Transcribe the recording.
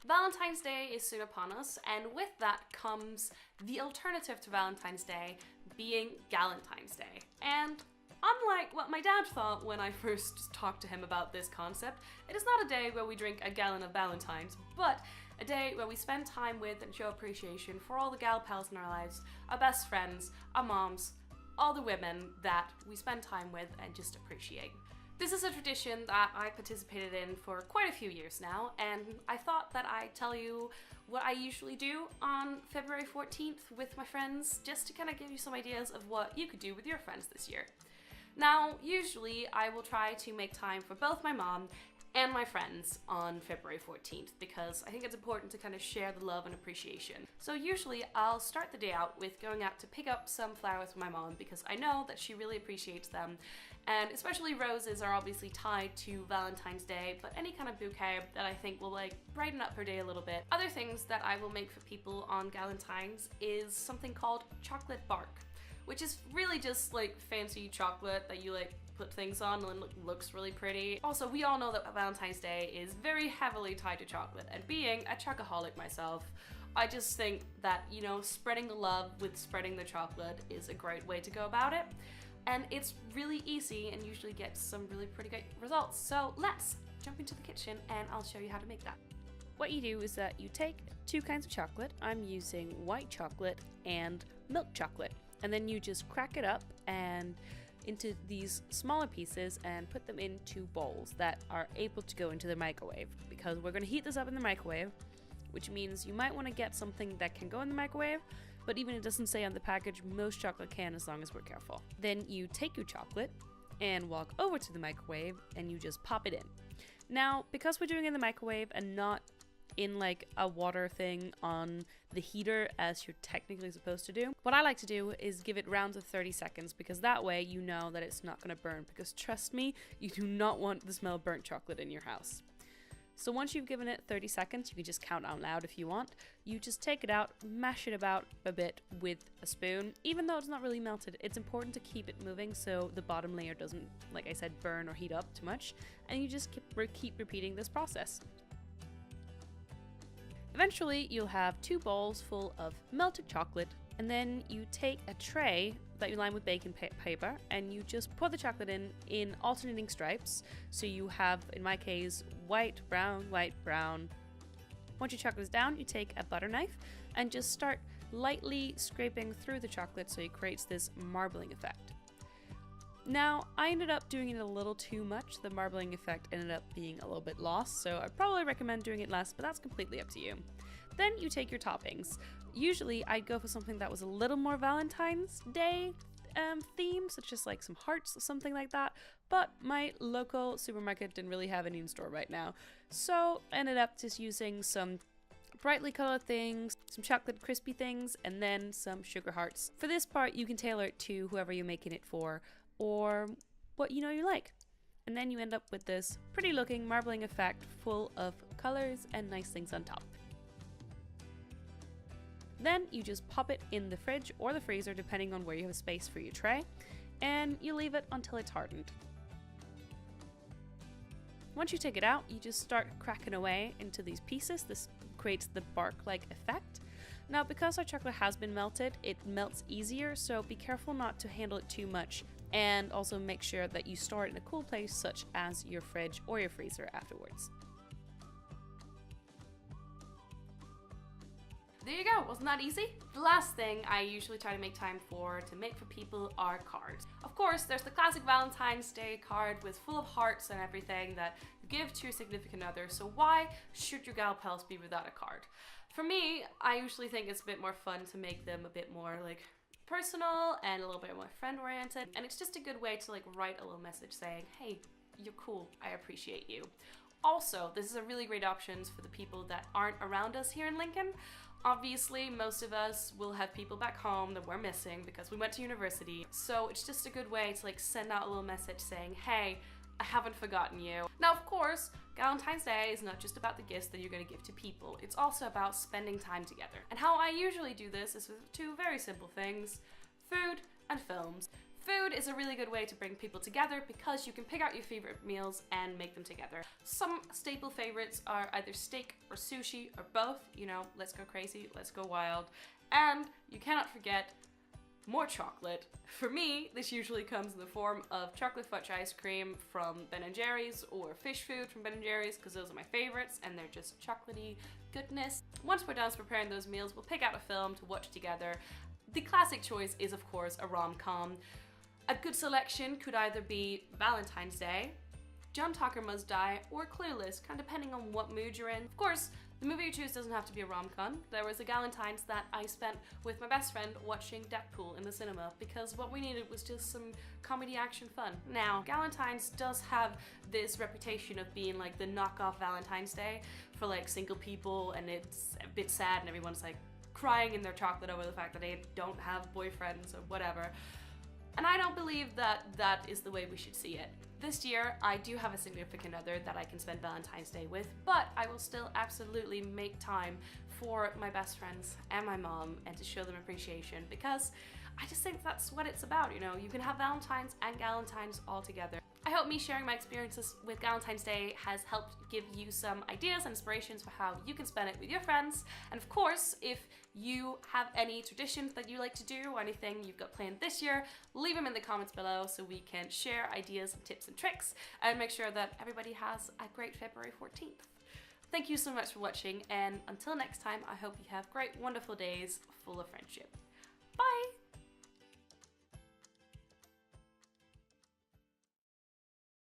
Valentine's Day is soon upon us, and with that comes the alternative to Valentine's Day being Galentine's Day. And unlike what my dad thought when I first talked to him about this concept, it is not a day where we drink a gallon of Valentines, but a day where we spend time with and show appreciation for all the gal pals in our lives, our best friends, our moms, all the women that we spend time with and just appreciate. This is a tradition that I participated in for quite a few years now, and I thought that I'd tell you what I usually do on February 14th with my friends, just to kind of give you some ideas of what you could do with your friends this year. Now, usually I will try to make time for both my mom and my friends on February 14th because I think it's important to kind of share the love and appreciation. So usually I'll start the day out with going out to pick up some flowers for my mom because I know that she really appreciates them, and especially roses are obviously tied to Valentine's Day, but any kind of bouquet that I think will like brighten up her day a little bit. Other things that I will make for people on Galentine's is something called chocolate bark, which is really just like fancy chocolate that you like put things on and looks really pretty. Also, we all know that Valentine's Day is very heavily tied to chocolate, and being a chocoholic myself, I just think that, you know, spreading the love with spreading the chocolate is a great way to go about it. And it's really easy and usually gets some really pretty great results. So let's jump into the kitchen and I'll show you how to make that. What you do is that you take two kinds of chocolate. I'm using white chocolate and milk chocolate. And then you just crack it up and into these smaller pieces and put them into bowls that are able to go into the microwave, because we're going to heat this up in the microwave, which means you might want to get something that can go in the microwave, but even it doesn't say on the package, most chocolate can as long as we're careful. Then you take your chocolate and walk over to the microwave and you just pop it in. Now, because we're doing it in the microwave and not in like a water thing on the heater as you're technically supposed to do, what I like to do is give it rounds of 30 seconds, because that way you know that it's not going to burn, because trust me, you do not want the smell of burnt chocolate in your house. So once you've given it 30 seconds, you can just count out loud if you want. You just take it out, mash it about a bit with a spoon. Even though it's not really melted, it's important to keep it moving so the bottom layer doesn't, like I said, burn or heat up too much. And you just keep repeating this process. Eventually, you'll have two bowls full of melted chocolate, and then you take a tray that you line with baking paper and you just pour the chocolate in alternating stripes. So you have, in my case, white, brown, white, brown. Once your chocolate is down, you take a butter knife and just start lightly scraping through the chocolate so it creates this marbling effect. Now, I ended up doing it a little too much. The marbling effect ended up being a little bit lost, so I'd probably recommend doing it less, but that's completely up to you. Then you take your toppings. Usually, I'd go for something that was a little more Valentine's Day theme, such as like some hearts or something like that, but my local supermarket didn't really have any in store right now, so I ended up just using some brightly colored things, some chocolate crispy things, and then some sugar hearts. For this part, you can tailor it to whoever you're making it for, or what you like. And then you end up with this pretty looking marbling effect full of colors and nice things on top. Then you just pop it in the fridge or the freezer depending on where you have space for your tray, and you leave it until it's hardened. Once you take it out, you just start cracking away into these pieces. This creates the bark-like effect. Now, because our chocolate has been melted, it melts easier, so be careful not to handle it too much, and also make sure that you store it in a cool place such as your fridge or your freezer afterwards. There you go, wasn't that easy? The last thing I usually try to make time to make for people are cards. Of course, there's the classic Valentine's Day card with full of hearts and everything that you give to your significant other, so why should your gal pals be without a card? For me, I usually think it's a bit more fun to make them a bit more like personal and a little bit more friend-oriented, and it's just a good way to like write a little message saying, hey, you're cool, I appreciate you. Also, this is a really great option for the people that aren't around us here in Lincoln. Obviously, most of us will have people back home that we're missing because we went to university, so it's just a good way to like send out a little message saying, hey, I haven't forgotten you. Now, of course, Galentine's Day is not just about the gifts that you're going to give to people, it's also about spending time together. And how I usually do this is with two very simple things: food and films. Food is a really good way to bring people together because you can pick out your favorite meals and make them together. Some staple favorites are either steak or sushi or both, you know, let's go crazy, let's go wild. And you cannot forget more chocolate. For me, this usually comes in the form of chocolate fudge ice cream from Ben & Jerry's or fish food from Ben & Jerry's because those are my favorites and they're just chocolatey goodness. Once we're done preparing those meals, we'll pick out a film to watch together. The classic choice is, of course, a rom-com. A good selection could either be Valentine's Day, John Tucker Must Die, or Clueless, kind of depending on what mood you're in. Of course, the movie you choose doesn't have to be a rom-com. There was a Galentine's that I spent with my best friend watching Deadpool in the cinema because what we needed was just some comedy action fun. Now, Galentine's does have this reputation of being like the knockoff Valentine's Day for like single people, and it's a bit sad and everyone's like crying in their chocolate over the fact that they don't have boyfriends or whatever. And I don't believe that that is the way we should see it. This year, I do have a significant other that I can spend Valentine's Day with, but I will still absolutely make time for my best friends and my mom and to show them appreciation because I just think that's what it's about, you know? You can have Valentine's and Galentine's all together. I hope me sharing my experiences with Galentine's Day has helped give you some ideas and inspirations for how you can spend it with your friends. And of course, if you have any traditions that you like to do or anything you've got planned this year, leave them in the comments below so we can share ideas and tips and tricks and make sure that everybody has a great February 14th. Thank you so much for watching, and until next time, I hope you have great, wonderful days full of friendship.